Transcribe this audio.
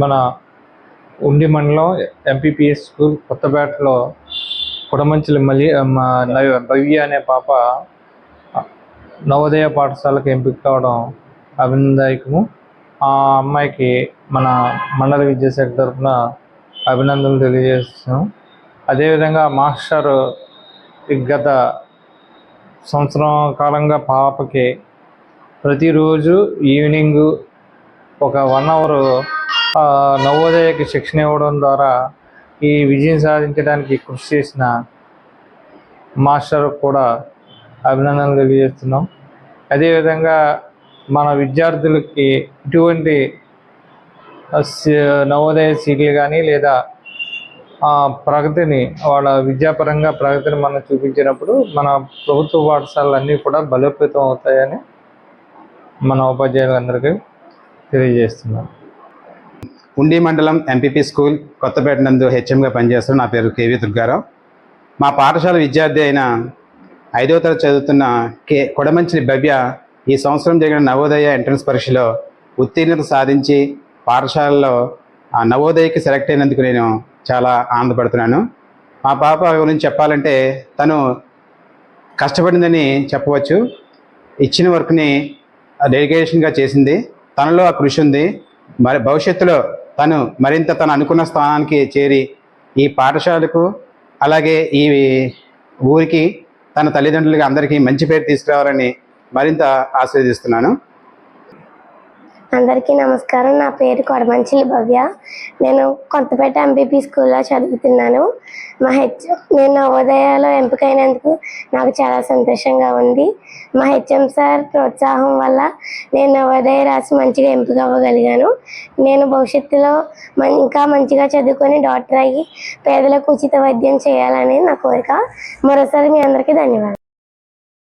మన ఉండి మండలం ఎంపీపీఎస్ స్కూల్ కొత్తపేటలో కుడమంచిలి భవ్య అనే పాప నవోదయ పాఠశాలకు ఎంపిక కావడం అభినందనీయము. ఆ అమ్మాయికి మన మండల విద్యాశాఖ తరఫున అభినందనలు తెలియజేస్తున్నాం. అదేవిధంగా మాస్టర్ గత సంవత్సరం కాలంగా పాపకి ప్రతిరోజు ఈవినింగ్ ఒక 1 అవర్ నవోదయకి శిక్షణ ఇవ్వడం ద్వారా ఈ విజయం సాధించడానికి కృషి చేసిన మాస్టర్ కూడా అభినందనలు తెలియజేస్తున్నాం. అదేవిధంగా మన విద్యార్థులకి ఇటువంటి నవోదయ సీట్లు కానీ లేదా ప్రగతిని వాళ్ళ విద్యాపరంగా ప్రగతిని మనం చూపించినప్పుడు మన ప్రభుత్వ పాఠశాలలన్నీ కూడా బలోపేతం అవుతాయని మన ఉపాధ్యాయులందరికీ తెలియజేస్తున్నాం. ఉండి మండలం ఎంపీపీ స్కూల్ కొత్తపేట నందు హెచ్ఎంగా పనిచేస్తున్న నా పేరు కేవీ దుర్గారావు. మా పాఠశాల విద్యార్థి అయిన 5వ తరగతి చదువుతున్న కొడమంచిలి భవ్య ఈ సంవత్సరం జరిగిన నవోదయ ఎంట్రన్స్ పరీక్షలో ఉత్తీర్ణత సాధించి పాఠశాలలో నవోదయకి సెలెక్ట్ అయినందుకు నేను చాలా ఆనందపడుతున్నాను. మా పాప గురించి చెప్పాలంటే తను కష్టపడిందని చెప్పవచ్చు. ఇచ్చిన వర్క్ని డెడికేషన్గా చేసింది. తనలో ఆ కృషి ఉంది. మరి భవిష్యత్తులో తను మరింత తను అనుకున్న స్థానానికి చేరి ఈ పాఠశాలకు అలాగే ఈ ఊరికి తన తల్లిదండ్రులకి అందరికీ మంచి పేరు తీసుకురావాలని మరింత ఆశీర్వదిస్తున్నాను. అందరికీ నమస్కారం. నా పేరు కొడమంచిలి భవ్య. నేను కొత్తపేట ఎంపీపీ స్కూల్లో చదువుతున్నాను. నేను నవోదయలో ఎంపికైనందుకు నాకు చాలా సంతోషంగా ఉంది. మా హెచ్ఎం సార్ ప్రోత్సాహం వల్ల నేను నవోదయ రాసి మంచిగా ఎంపిక అవ్వగలిగాను. నేను భవిష్యత్తులో ఇంకా మంచిగా చదువుకొని డాక్టర్ అయ్యి పేదలకు ఉచిత వైద్యం చేయాలని నా కోరిక. మరోసారి మీ అందరికీ ధన్యవాదాలు.